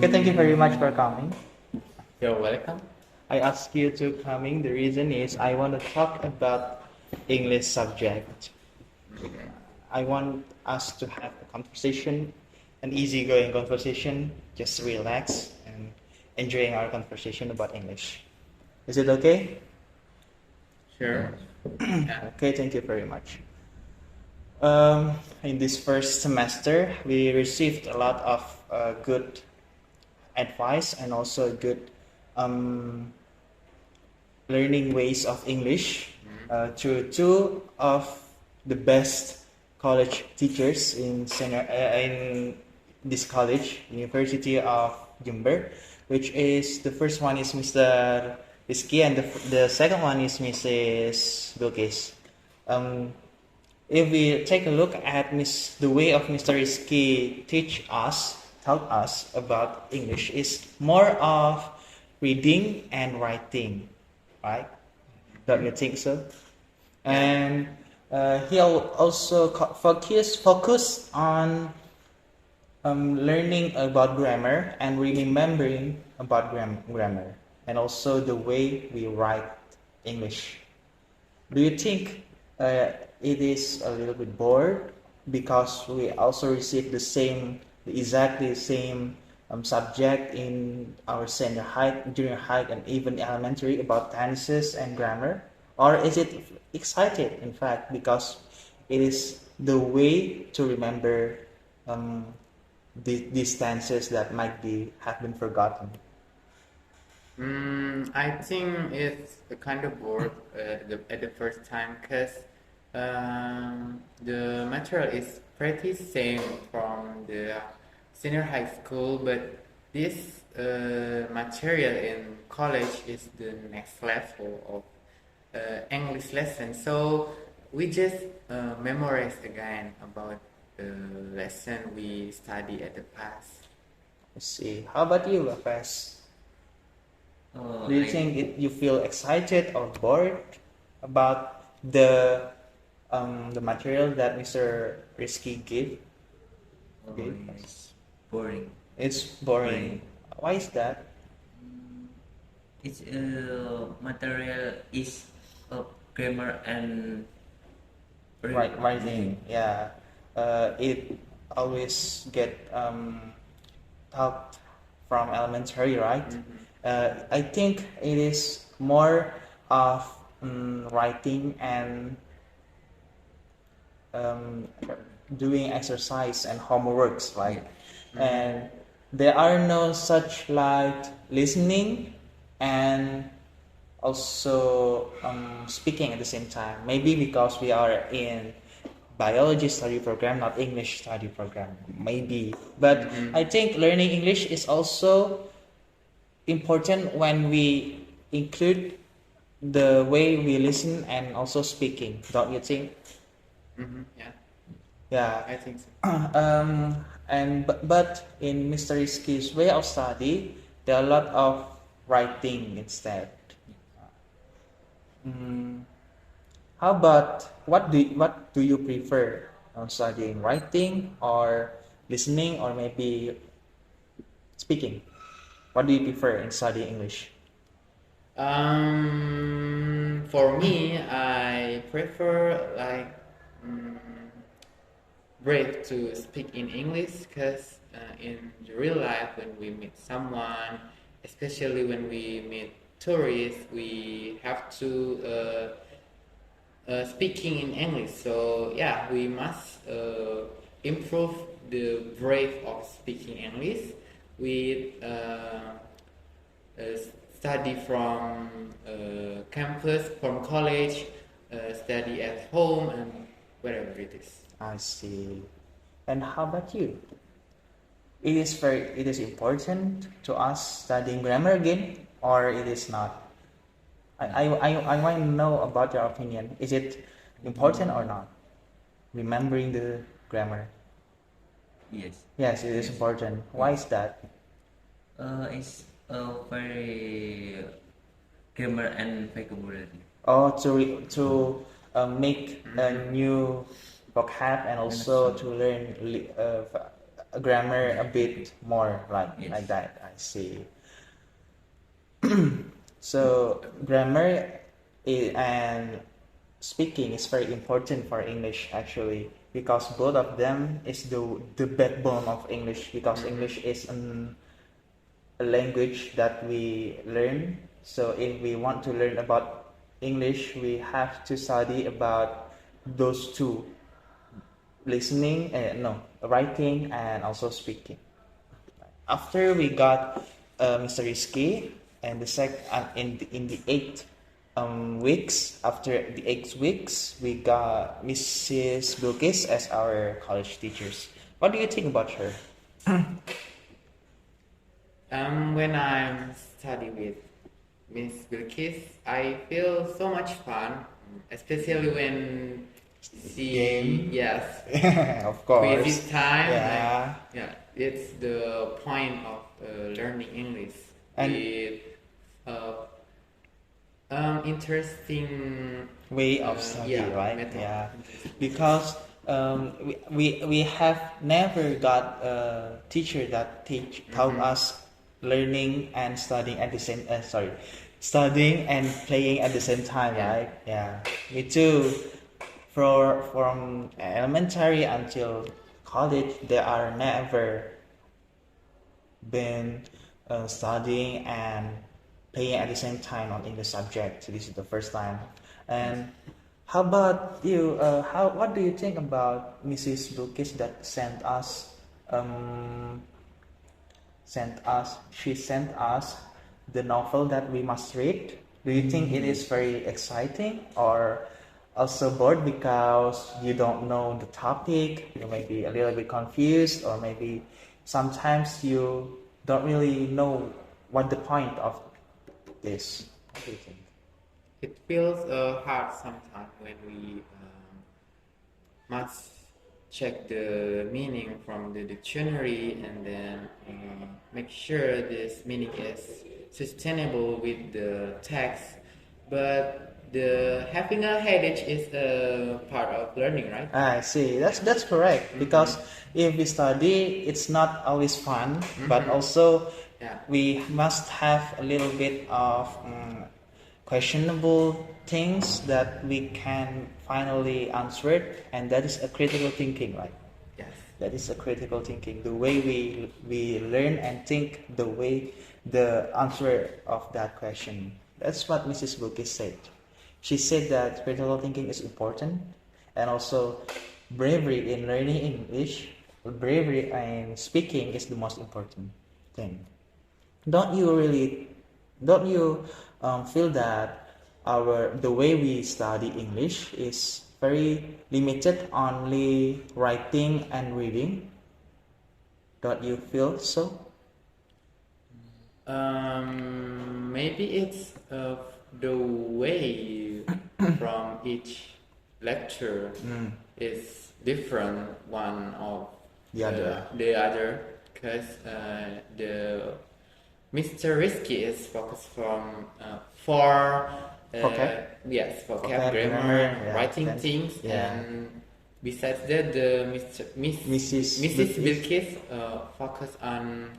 Okay, thank you very much for coming. You're welcome. I asked you to coming. The reason is I want to talk about English subject. Okay. I want us to have a conversation, an easygoing conversation, just relax and enjoying our conversation about English. Is it okay? Sure. Yeah. Okay, thank you very much. In this first semester, we received a lot of good advice and also good um, learning ways of English through two of the best college teachers in this college, University of Jember, which is the first one is Mr. Rizky and the second one is Mrs. Bilkis. Um, if we take a look at the way of Mr. Rizky taught us about English is more of reading and writing, right? Don't you think so? Yeah. And he'll also focus on learning about grammar and remembering about grammar and also the way we write English. Do you think it is a little bit bored because we also receive exactly the same subject in our senior high, junior high, and even elementary about tenses and grammar? Or is it excited, in fact, because it is the way to remember um, these tenses that might be have been forgotten? I think it's a kind of bored at the first time because the material is pretty same from the senior high school, but this material in college is the next level of English lesson. So we just memorize again about the lesson we study at the past. Let's see. How about you, Lafes? Do you think you feel excited or bored about the material that Mr. Risky gave? It's boring. It's boring. Why is that? Its material is grammar and Writing. Yeah. It always get taught from elementary, right? I think it is more of writing and um, doing exercise and homeworks, right? And there are no such like listening and also speaking at the same time. Maybe because we are in biology study program, not English study program. Maybe, but I think learning English is also important when we include the way we listen and also speaking. Don't you think? Yeah, Yeah. I think so. But in Mr. Rizky's way of study, there are a lot of writing instead. Mm, how about what do you prefer on studying writing or listening or maybe speaking? What do you prefer in studying English? For me, I prefer like um, brave to speak in English because in the real life, when we meet someone, especially when we meet tourists, we have to speaking in English. So yeah, we must improve the brave of speaking English with uh, study from campus, from college, study at home, and wherever it is. I see. And how about you? It is important to us studying grammar again, or it is not. I want to know about your opinion. Is it important or not? Remembering the grammar. yes. Yes, it is Yes. important. Why is that? It's very grammar and vocabulary. Oh, to make a new vocab and also to learn grammar a bit more Yes. like that. I see. So and speaking is very important for English actually because both of them is the backbone of English because English is a language that we learn. So if we want to learn about English, we have to study about those two, listening and no, writing and also speaking. After we got Mr. Rizky and the in the 8 weeks, after the 8 weeks, we got Mrs. Bilkis as our college teachers. What do you think about her? When I'm studying with Miss Bilkis, I feel so much fun, especially when she, Game. yes, Of course. quizzes time. Yeah. Yeah, it's the point of learning English And with interesting way of study, yeah, right? method. Yeah, because we have never got a teacher that taught us learning and studying at the same studying and playing at the same time, Yeah. right? Yeah, me too. From elementary until college, there are never been studying and playing at the same time on English subject. So this is the first time. And how about you? What do you think about Mrs. Bukis that um, she sent us the novel that we must read? Do you think it is very exciting or also bored because you don't know the topic? You may be a little bit confused, or maybe sometimes you don't really know what the point of this. What do you think? It feels hard sometimes when we must check the meaning from the dictionary and then make sure this meaning is sustainable with the text. But the having a headache is a part of learning, right? I see. That's correct. Because if we study, it's not always fun, but also Yeah. we must have a little bit of questionable things that we can finally answer it, and that is a critical thinking, right? Yes. That is a critical thinking. The way we learn and think, the way the answer of that question. That's what Mrs. Wilkes said. She said that critical thinking is important, and also bravery in learning English, bravery in speaking is the most important thing. Don't you really, don't you feel that the way we study English is very limited only writing and reading? Don't you feel so? Maybe it's the way from each lecture is different one of The other. the other, because the Mr. Risky is focused from for Vocab? yes, vocab, Vocab, grammar, grammar, yeah, writing then- things, yeah. and besides that, the Mrs. Bilkis focus on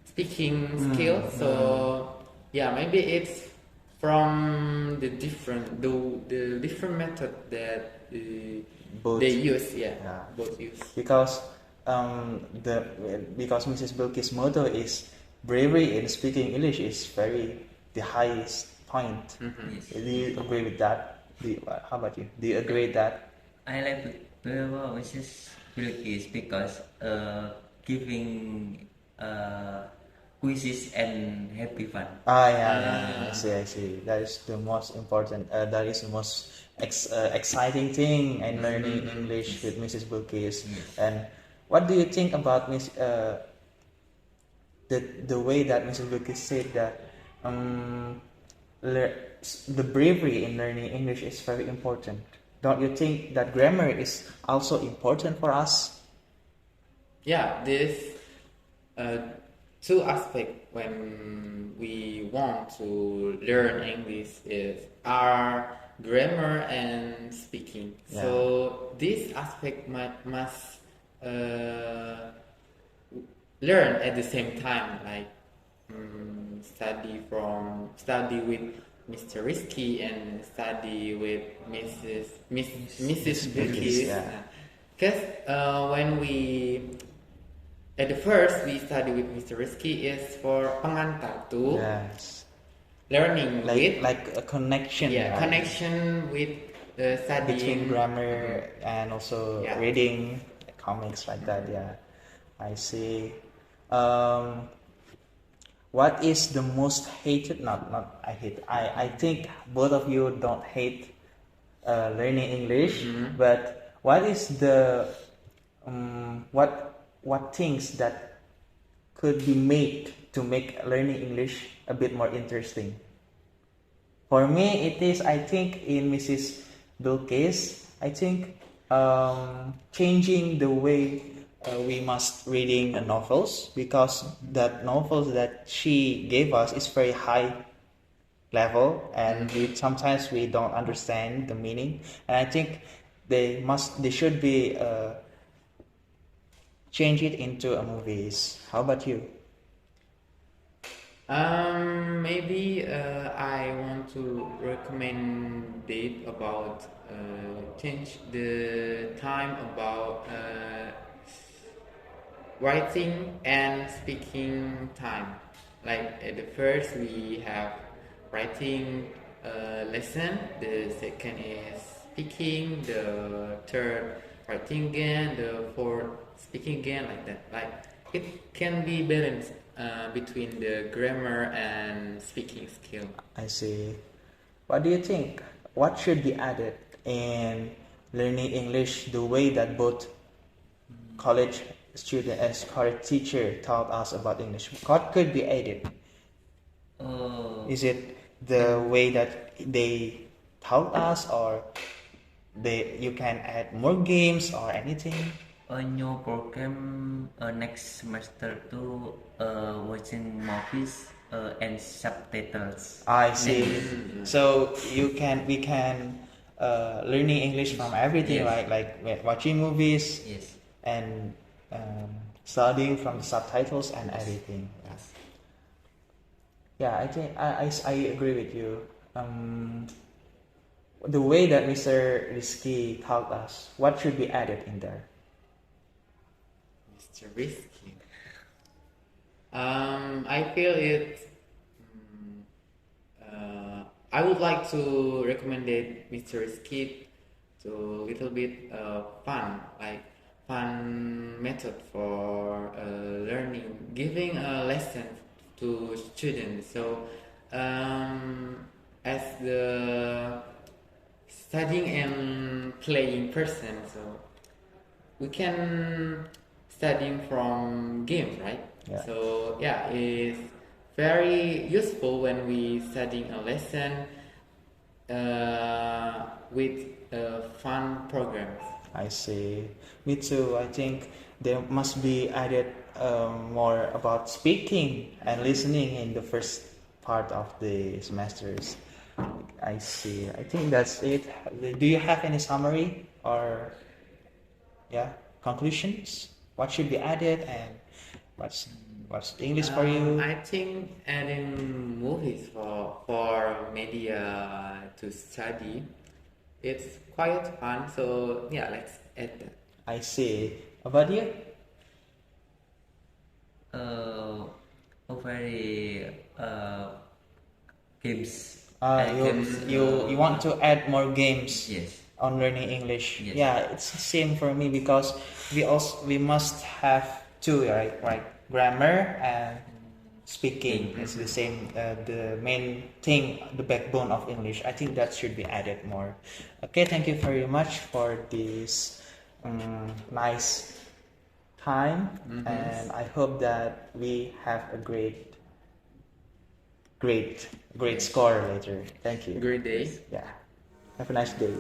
speaking skills. So yeah, maybe it's from the different method that Both. they use. Yeah, Yeah. both use. Because because Mrs. Bilkis' motto is bravery in speaking English is very the highest point. Yes. Do you agree with that? How about you? Do you agree with that? I like Mrs. Bilkis because giving quizzes and happy fun. Yeah. I see. That is the most important. That is the most exciting thing in learning English with Mrs. Bilkis. Yes. And what do you think about the way that Mrs. Bilkis said that the bravery in learning English is very important? Don't you think that grammar is also important for us? Yeah, this two aspects when we want to learn English is our grammar and speaking. Yeah. So this aspect must learn at the same time, like study with Mr. Risky and study with Mrs. Bugis, Bugis. yeah. Because when we at the first we study with Mr. Risky is for pengantar tuh, Yes. learning with Like a connection, yeah, right? connection with Between studying. grammar and also Yeah. reading comics like that. Yeah, I see. Um, what is the most hated? Not I hate. I think both of you don't hate learning English, but what is the what things that could be made to make learning English a bit more interesting? For me, it is, I think, in Mrs. Bilkis, I think changing the way we must reading novels, because that novels that she gave us is very high level, and sometimes we don't understand the meaning, and I think they should be change it into a movies. How about you? Maybe I want to recommend it about change the time about writing and speaking time. Like at the first we have writing lesson, the second is speaking, the third writing again, the fourth speaking again, like that. Like it can be balanced between the grammar and speaking skill. I see. What do you think? What should be added in learning English the way that both college student and college teacher taught us about English? What could be added? Is it the way that they taught us, or you can add more games or anything? A new program next semester to watching movies and subtitles. I see. So we can learning English from everything, Yes. right? Like watching movies Yes. and studying from the subtitles and everything. Yeah, I think I agree with you. The way that Mr. Risky taught us, what should be added in there? Mr. Risky. I feel it. I would like to recommend it, Mr. Risky, to little bit fun, like fun method for learning, giving a lesson to students. So, as the studying and playing person, so we can studying from games, right? Yeah. So yeah, it's very useful when we studying a lesson with fun programs. I see. Me too. I think there must be added more about speaking and listening in the first part of the semesters. I see. I think that's it. Do you have any summary or conclusions? What should be added and what's English for you? I think adding movies for media to study, it's quite fun. So yeah, let's add that. I see. How about you? Very games. You want to add more games Yes. on learning English. Yes. Yeah, it's the same for me, because we must have two, right, grammar and speaking. It's the same, the main thing, the backbone of English. I think that should be added more. Okay, thank you very much for this nice time, and I hope that we have a great score later. Thank you. Great day. Yeah. Have a nice day.